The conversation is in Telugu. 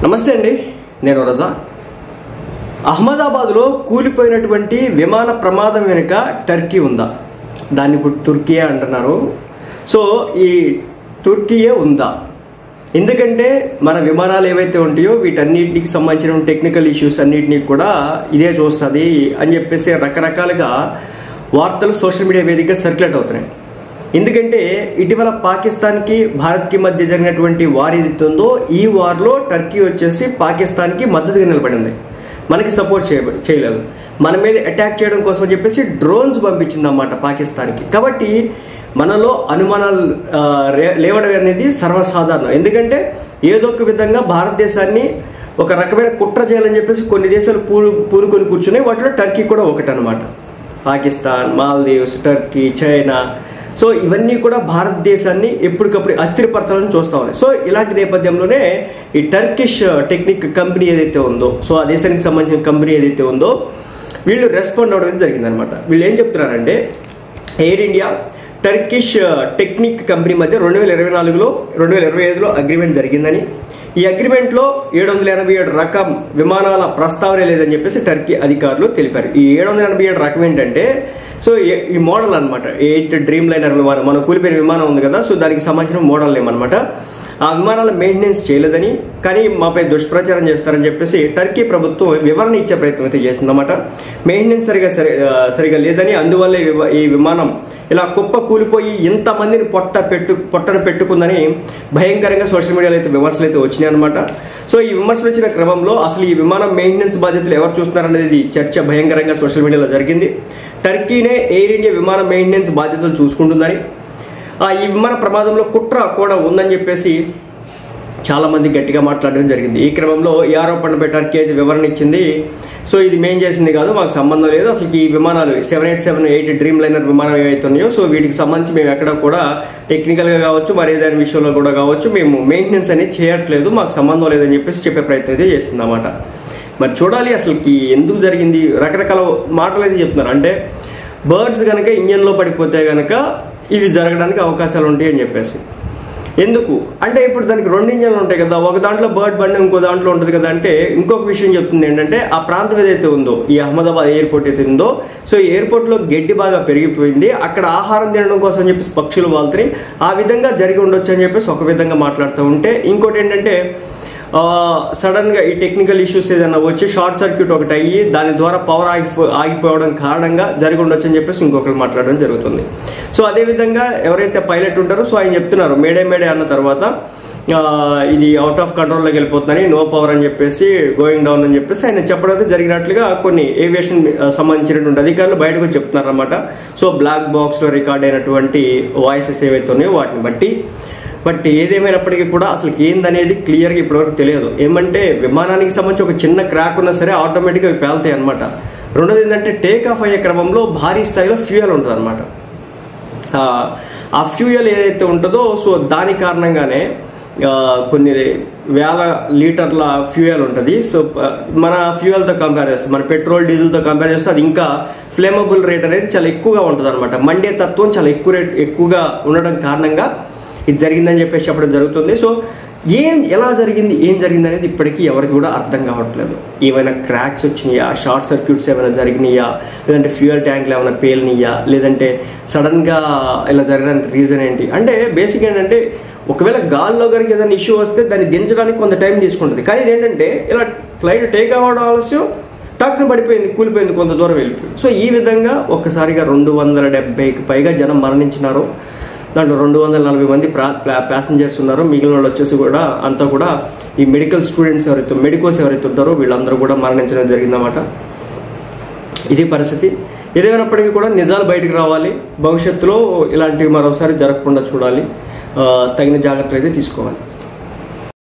నమస్తే అండి, నేను రజా. అహ్మదాబాద్లో కూలిపోయినటువంటి విమాన ప్రమాదం వెనుక టర్కీ ఉందా? దాన్ని ఇప్పుడు తుర్కియే అంటున్నారు. సో ఈ తుర్కియే ఉందా? ఎందుకంటే మన విమానాలు ఏవైతే ఉంటాయో వీటన్నిటికి సంబంధించిన టెక్నికల్ ఇష్యూస్ అన్నిటినీ కూడా ఇదే చూస్తుంది అని చెప్పేసి రకరకాలుగా వార్తలు సోషల్ మీడియా వేదికగా సర్క్యులేట్ అవుతున్నాయి. ఎందుకంటే ఇటీవల పాకిస్తాన్కి భారత్కి మధ్య జరిగినటువంటి వార్ ఏదైతే ఉందో ఈ వార్లో టర్కీ వచ్చేసి పాకిస్తాన్కి మద్దతుగా నిలబడింది, మనకి సపోర్ట్ చేయలేదు. మన మీద అటాక్ చేయడం కోసం చెప్పేసి డ్రోన్స్ పంపించింది అన్నమాట పాకిస్తాన్కి. కాబట్టి మనలో అనుమానాలు లేవడం అనేది సర్వసాధారణం. ఎందుకంటే ఏదో ఒక విధంగా భారతదేశాన్ని ఒక రకమైన కుట్ర చేయాలని చెప్పేసి కొన్ని దేశాలు పూనుకొని కూర్చున్నాయి. వాటిలో టర్కీ కూడా ఒకటనమాట. Pakistan, Maldives, Turkey, China, so ఇవన్నీ కూడా భారతదేశాన్ని ఎప్పటికప్పుడు అస్థిరపరచాలని చూస్తా ఉన్నాయి. సో ఇలాంటి నేపథ్యంలోనే ఈ టర్కిష్ టెక్నిక్ కంపెనీ ఏదైతే ఉందో, సో ఆ దేశానికి సంబంధించిన కంపెనీ ఏదైతే ఉందో వీళ్ళు రెస్పాండ్ అవడం జరిగిందనమాట. వీళ్ళు ఏం చెప్తున్నారంటే air India Turkish technique company మధ్య 2024లో 2025లో అగ్రిమెంట్ జరిగిందని, ఈ అగ్రిమెంట్లో 787 రకం విమానాల ప్రస్తావన లేదని చెప్పేసి టర్కీ అధికారులు తెలిపారు. ఈ 787 రకం ఏంటంటే సో ఈ మోడల్ అనమాట. 8 డ్రీమ్ లైనర్ విమానం, మన కూలిపోయిన విమానం ఉంది కదా, సో దానికి సంబంధించిన మోడల్ ఏమన్నమాట. ఆ విమానాల మెయింటెనెన్స్ చేయలేదని, కానీ మాపై దుష్ప్రచారం చేస్తారని చెప్పేసి టర్కీ ప్రభుత్వం వివరణ ఇచ్చే ప్రయత్నం అయితే చేస్తుందన్నమాట. మెయింటెనెన్స్ సరిగా లేదని, అందువల్ల ఈ విమానం ఇలా కుప్ప కూలిపోయి ఇంతమందిని పొట్టను పెట్టుకుందని భయంకరంగా సోషల్ మీడియాలో అయితే విమర్శలు అయితే వచ్చినాయి అనమాట. సో ఈ విమర్శలు వచ్చిన క్రమంలో అసలు ఈ విమానం మెయింటెనెన్స్ బాధ్యతలు ఎవరు చూస్తున్నారనేది చర్చ భయంకరంగా సోషల్ మీడియాలో జరిగింది. టర్కీనే ఎయిర్ ఇండియా విమాన మెయింటెనెన్స్ బాధ్యతలు చూసుకుంటుందని, ఈ విమాన ప్రమాదంలో కుట్ర కూడా ఉందని చెప్పేసి చాలా మంది గట్టిగా మాట్లాడడం జరిగింది. ఈ క్రమంలో ఈ ఆరోపణలపై టర్కీ అయితే వివరణ ఇచ్చింది. సో ఇది మేం చేసింది కాదు, మాకు సంబంధం లేదు, అసలు ఈ విమానాలు 787, 8 డ్రీమ్ లైనర్ విమానం ఏవైతే ఉన్నాయో సో వీటికి సంబంధించి మేము ఎక్కడ కూడా టెక్నికల్గా కావచ్చు మరి ఏదైనా విషయంలో కూడా కావచ్చు మేము మెయింటెనెన్స్ అనేది చేయట్లేదు, మాకు సంబంధం లేదని చెప్పేసి చెప్పే ప్రయత్నం అయితే చేస్తుంది అన్నమాట. మరి చూడాలి అసలుకి ఎందుకు జరిగింది. రకరకాల మాటలు అయితే చెప్తున్నారు. అంటే బర్డ్స్ కనుక ఇంజన్లో పడిపోతే కనుక ఇవి జరగడానికి అవకాశాలు ఉంటాయి అని చెప్పేసి. ఎందుకు అంటే ఇప్పుడు దానికి 2 ఇంజన్లు ఉంటాయి కదా, ఒక దాంట్లో బర్డ్ బండి ఇంకో దాంట్లో ఉంటుంది కదా. అంటే ఇంకొక విషయం చెప్తుంది ఏంటంటే ఆ ప్రాంతం ఏదైతే ఉందో, ఈ అహ్మదాబాద్ ఎయిర్పోర్ట్ అయితే ఉందో సో ఈ ఎయిర్పోర్ట్లో గడ్డి బాగా పెరిగిపోయింది, అక్కడ ఆహారం తినడం కోసం చెప్పేసి పక్షులు వాళ్తాయి, ఆ విధంగా జరిగి ఉండొచ్చు అని చెప్పేసి ఒక విధంగా మాట్లాడుతూ ఉంటే, ఇంకోటి ఏంటంటే సడన్ గా ఈ టెక్నికల్ ఇష్యూస్ ఏదైనా వచ్చి షార్ట్ సర్క్యూట్ ఒకటి అయ్యి దాని ద్వారా పవర్ ఆగిపోవడం కారణంగా జరిగి ఉండొచ్చు అని చెప్పేసి ఇంకొకరు మాట్లాడడం జరుగుతుంది. సో అదేవిధంగా ఎవరైతే పైలట్ ఉంటారో సో ఆయన చెప్తున్నారు మేడే అన్న తర్వాత ఇది అవుట్ ఆఫ్ కంట్రోల్లోకి వెళ్ళిపోతుందని, నో పవర్ అని చెప్పేసి గోయింగ్ డౌన్ అని చెప్పేసి ఆయన చెప్పడం అయితే జరిగినట్లుగా కొన్ని ఏవియేషన్ సంబంధించినటువంటి అధికారులు బయటకు చెప్తున్నారు అనమాట. సో బ్లాక్ బాక్స్ లో రికార్డ్ అయినటువంటి వాయిసెస్ ఏవైతే ఉన్నాయో వాటిని బట్ ఏదేమైనప్పటికీ కూడా అసలు ఏందనేది క్లియర్గా ఇప్పటివరకు తెలియదు. ఏమంటే విమానానికి సంబంధించి ఒక చిన్న క్రాక్ ఉన్నా సరే ఆటోమేటిక్గా అవి పేలుతాయి అనమాట. రెండోది ఏంటంటే టేక్ ఆఫ్ అయ్యే క్రమంలో భారీ స్థాయిలో ఫ్యూయల్ ఉంటుంది అనమాట. ఆ ఫ్యూయల్ ఏదైతే ఉంటుందో సో దాని కారణంగానే కొన్ని వేల లీటర్ల ఫ్యూయల్ ఉంటుంది. సో మన ఫ్యూయల్తో కంపేర్ చేస్తే, మన పెట్రోల్ డీజిల్తో కంపేర్ చేస్తే అది ఇంకా ఫ్లేమబుల్ రేట్ అనేది చాలా ఎక్కువగా ఉంటుంది అనమాట. మండే తత్వం చాలా ఎక్కువగా ఉండడం కారణంగా ఇది జరిగిందని చెప్పేసి చెప్పడం జరుగుతుంది. సో ఎలా జరిగింది ఏం జరిగింది అనేది ఇప్పటికీ ఎవరికి కూడా అర్థం కావట్లేదు. ఏమైనా క్రాక్స్ వచ్చినాయా, షార్ట్ సర్క్యూట్స్ ఏమైనా జరిగినాయా, లేదంటే ఫ్యూయల్ ట్యాంక్లు ఏమైనా పేలినాయా, లేదంటే సడన్గా ఇలా జరగడానికి రీజన్ ఏంటి అంటే బేసిక్ ఏంటంటే ఒకవేళ గాల్లో కనుక ఏదైనా ఇష్యూ వస్తే దాన్ని దించడానికి కొంత టైం తీసుకుంటుంది. కానీ ఇదేంటంటే ఇలా ఫ్లైట్ టేక్ అవ్వడం ఆలస్యం, టక్కున పడిపోయింది, కూలిపోయింది, కొంత దూరం వెళ్ళిపోయింది. సో ఈ విధంగా ఒక్కసారిగా 270కి పైగా జనం మరణించినారు. దాంట్లో 240 మంది ప్యాసింజర్స్ ఉన్నారు. మిగిలిన వాళ్ళు వచ్చేసి కూడా అంతా కూడా ఈ మెడికల్ స్టూడెంట్స్ మెడికోస్ ఎవరైతే ఉంటారో వీళ్ళందరూ కూడా మరణించడం జరిగిందన్నమాట. ఇది పరిస్థితి. ఏదేమైనప్పటికీ కూడా నిజాలు బయటకు రావాలి. భవిష్యత్తులో ఇలాంటివి మరోసారి జరగకుండా చూడాలి. తగిన జాగ్రత్తలు అయితే తీసుకోవాలి.